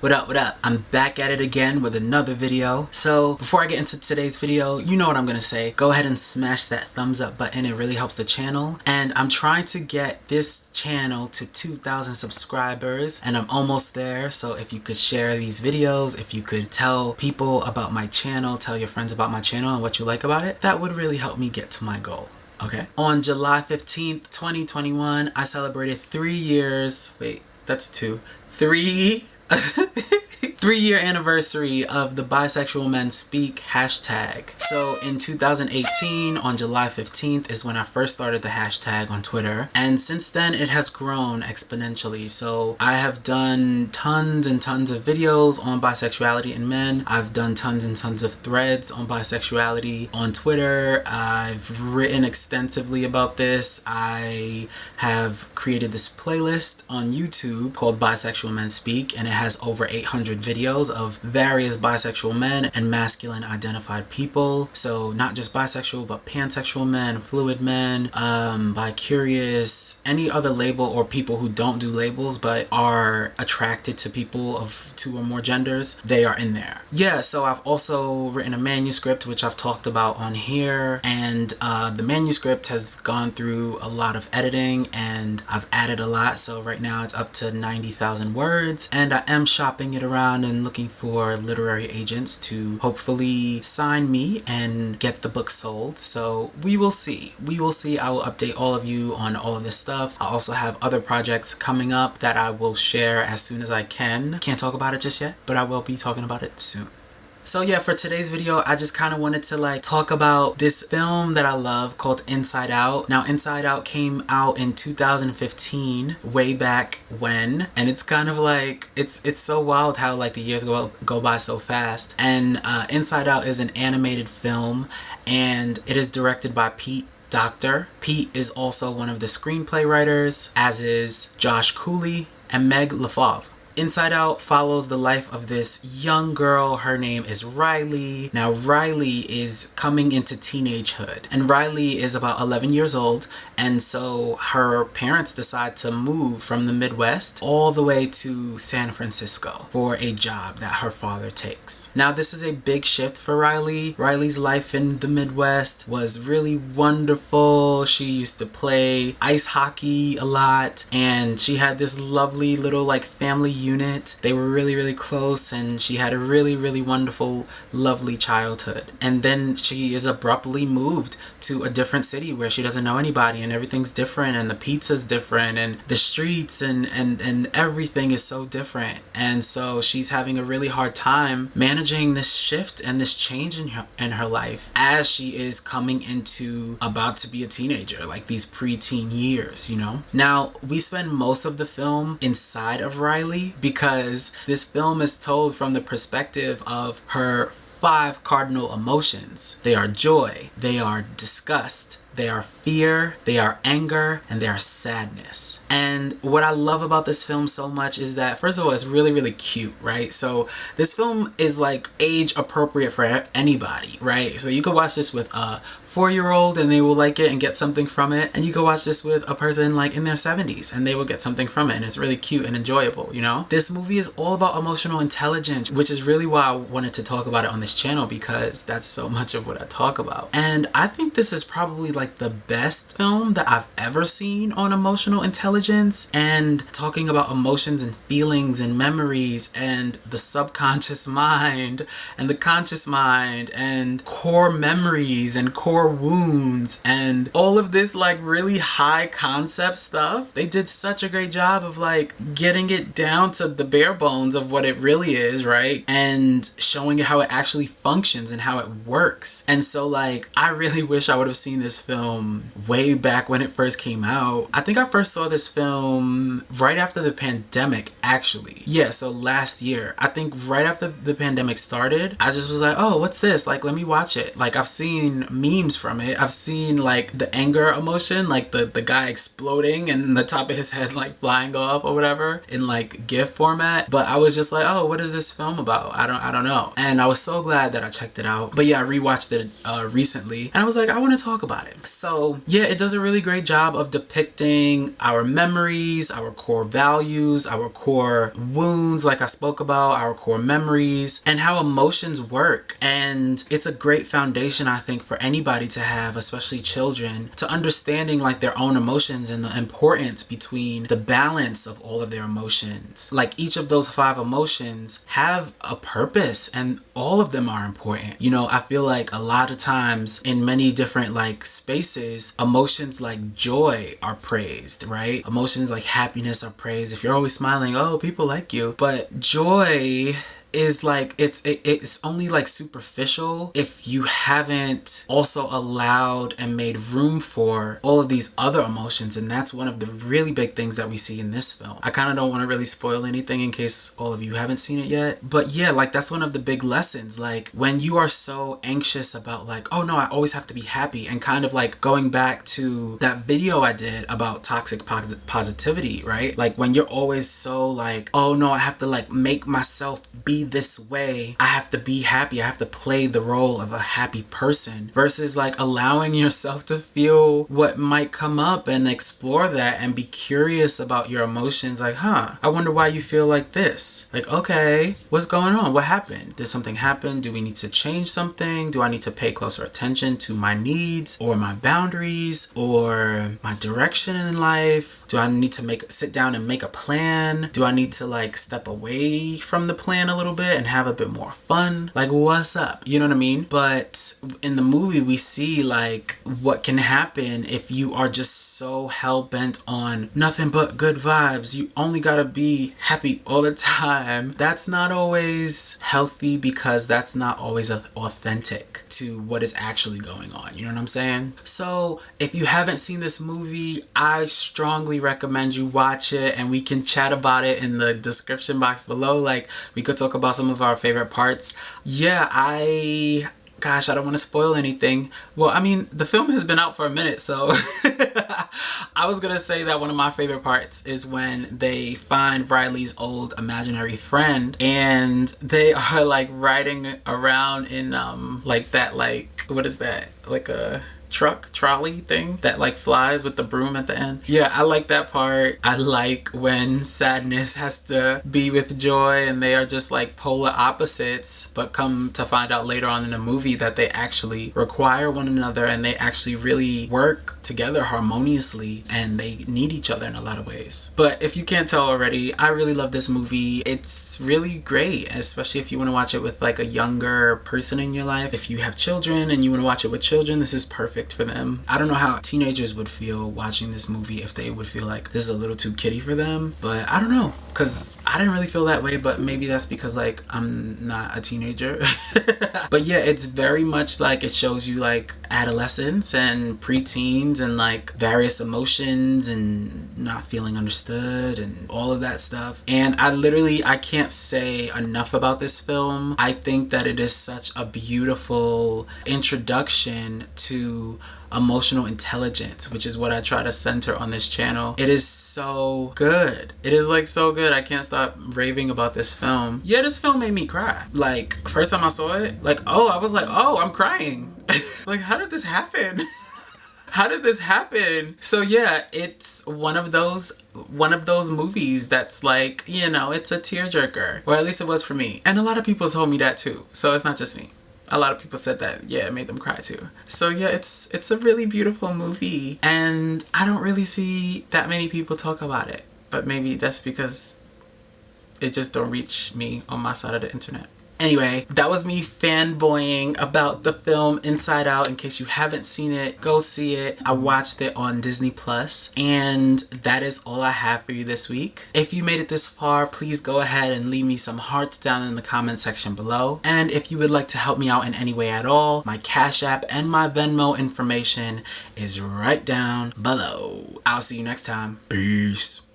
What up, what up? I'm back at it again with another video. So before I get into today's video, you know what I'm gonna say. Go ahead and smash that thumbs up button. It really helps the channel. And I'm trying to get this channel to 2,000 subscribers and I'm almost there. So if you could share these videos, if you could tell people about my channel, tell your friends about my channel and what you like about it, that would really help me get to my goal. Okay. On July 15th, 2021, I celebrated 3 years. Wait, that's 3-year anniversary of the Bisexual Men Speak hashtag. So in 2018, on July 15th is when I first started the hashtag on Twitter. And since then it has grown exponentially. So I have done tons and tons of videos on bisexuality in men. I've done tons and tons of threads on bisexuality on Twitter. I've written extensively about this. I have created this playlist on YouTube called Bisexual Men Speak, and it has over 800 videos of various bisexual men and masculine identified people. So not just bisexual, but pansexual men, fluid men, bi-curious, any other label, or people who don't do labels but are attracted to people of 2 or more genders. They are in there. Yeah, so I've also written a manuscript, which I've talked about on here, and the manuscript has gone through a lot of editing and I've added a lot. So right now it's up to 90,000 words, and I am shopping it around and looking for literary agents to hopefully sign me and get the book sold. So we will see. We will see. I will update all of you on all of this stuff. I also have other projects coming up that I will share as soon as I can. Can't talk about it just yet, but I will be talking about it soon. So yeah, for today's video, I just kind of wanted to talk about this film that I love called Inside Out. Now, Inside Out came out in 2015, way back when, and it's kind of it's so wild how the years go by so fast. And Inside Out is an animated film, and it is directed by Pete Docter. Pete is also one of the screenplay writers, as is Josh Cooley and Meg LaFave. Inside Out follows the life of this young girl. Her name is Riley. Now Riley is coming into teenagehood, and Riley is about 11 years old, and so her parents decide to move from the Midwest all the way to San Francisco for a job that her father takes. Now this is a big shift for Riley. Riley's life in the Midwest was really wonderful. She used to play ice hockey a lot, and she had this lovely little family unit. They were really close, and she had a really wonderful, lovely childhood. And then she is abruptly moved to a different city where she doesn't know anybody, and everything's different, and the pizza's different, and the streets and everything is so different. And so she's having a really hard time managing this shift and this change in her life as she is coming into about to be a teenager, these preteen years, you know? Now, we spend most of the film inside of Riley because this film is told from the perspective of her 5 cardinal emotions. They are joy, they are disgust, they are fear, they are anger, and they are sadness. And what I love about this film so much is that, first of all, it's really cute, right? So this film is age appropriate for anybody, right? So you could watch this with a 4-year-old and they will like it and get something from it, and you could watch this with a person in their 70s and they will get something from it, and it's really cute and enjoyable, you know? This movie is all about emotional intelligence, which is really why I wanted to talk about it on this channel, because that's so much of what I talk about. And I think this is probably the best film that I've ever seen on emotional intelligence and talking about emotions and feelings and memories and the subconscious mind and the conscious mind and core memories and core wounds and all of this really high concept stuff. They did such a great job of getting it down to the bare bones of what it really is, right? And showing how it actually functions and how it works. And so I really wish I would have seen this film way back when it first came out. I think I first saw this film right after the pandemic, actually. Yeah, so last year. I think right after the pandemic started, I just was oh, what's this? Let me watch it. I've seen memes from it. I've seen the anger emotion, the guy exploding and the top of his head flying off or whatever in GIF format. But I was just oh, what is this film about? I don't know. And I was so glad that I checked it out. But yeah, I rewatched it recently and I was I want to talk about it. So yeah, it does a really great job of depicting our memories, our core values, our core wounds, like I spoke about, our core memories, and how emotions work. And it's a great foundation, I think, for anybody to have, especially children, to understanding like their own emotions and the importance between the balance of all of their emotions. Like each of those 5 emotions have a purpose and all of them are important. You know, I feel like a lot of times in many different like spaces, emotions like joy are praised, right? Emotions like happiness are praised. If you're always smiling, oh, people like you. But joy is like, it's only like superficial if you haven't also allowed and made room for all of these other emotions. And that's one of the really big things that we see in this film. I kind of don't want to really spoil anything in case all of you haven't seen it yet, but yeah, like that's one of the big lessons. Like when you are so anxious about like, oh no, I always have to be happy, and kind of like going back to that video I did about toxic positivity, right? Like when you're always so like, oh no, I have to like make myself be this way, I have to be happy, I have to play the role of a happy person, versus like allowing yourself to feel what might come up and explore that and be curious about your emotions. Like, I wonder why you feel like this. Like, okay, what's going on? What happened? Did something happen? Do we need to change something? Do I need to pay closer attention to my needs or my boundaries or my direction in life? Do I need to sit down and make a plan? Do I need to like step away from the plan a little bit and have a bit more fun? Like, what's up? You know what I mean? But in the movie, we see like what can happen if you are just so hell-bent on nothing but good vibes. You only gotta be happy all the time. That's not always healthy, because that's not always authentic to what is actually going on. You know what I'm saying? So if you haven't seen this movie, I strongly recommend you watch it, and we can chat about it in the description box below. Like, we could talk about some of our favorite parts. Yeah, gosh, I don't want to spoil anything. Well, I mean, the film has been out for a minute, so I was gonna say that one of my favorite parts is when they find Riley's old imaginary friend, and they are like riding around in like that, like, what is that, like a trolley thing that like flies with the broom at the end. Yeah, I like that part. I like when sadness has to be with joy and they are just like polar opposites, but come to find out later on in the movie that they actually require one another and they actually really work together harmoniously and they need each other in a lot of ways. But if you can't tell already, I really love this movie. It's really great, especially if you want to watch it with like a younger person in your life. If you have children and you want to watch it with children, this is perfect for them. I don't know how teenagers would feel watching this movie, if they would feel like this is a little too kiddie for them, but I don't know, because I didn't really feel that way, but maybe that's because like I'm not a teenager. But yeah, it's very much like it shows you like adolescence and preteens and like various emotions and not feeling understood and all of that stuff. And I can't say enough about this film. I think that it is such a beautiful introduction to emotional intelligence, which is what I try to center on this channel. It is so good. It is like so good. I can't stop raving about this film. Yeah, this film made me cry. Like, first time I saw it, like, I was like, I'm crying. Like, how did this happen? How did this happen? So yeah, it's one of those movies that's like, you know, it's a tearjerker, or at least it was for me. And a lot of people told me that too. So it's not just me. A lot of people said that, yeah, it made them cry too. So yeah, it's a really beautiful movie, and I don't really see that many people talk about it. But maybe that's because it just don't reach me on my side of the internet. Anyway, that was me fanboying about the film Inside Out. In case you haven't seen it, go see it. I watched it on Disney Plus, and that is all I have for you this week. If you made it this far, please go ahead and leave me some hearts down in the comment section below. And if you would like to help me out in any way at all, my Cash App and my Venmo information is right down below. I'll see you next time. Peace.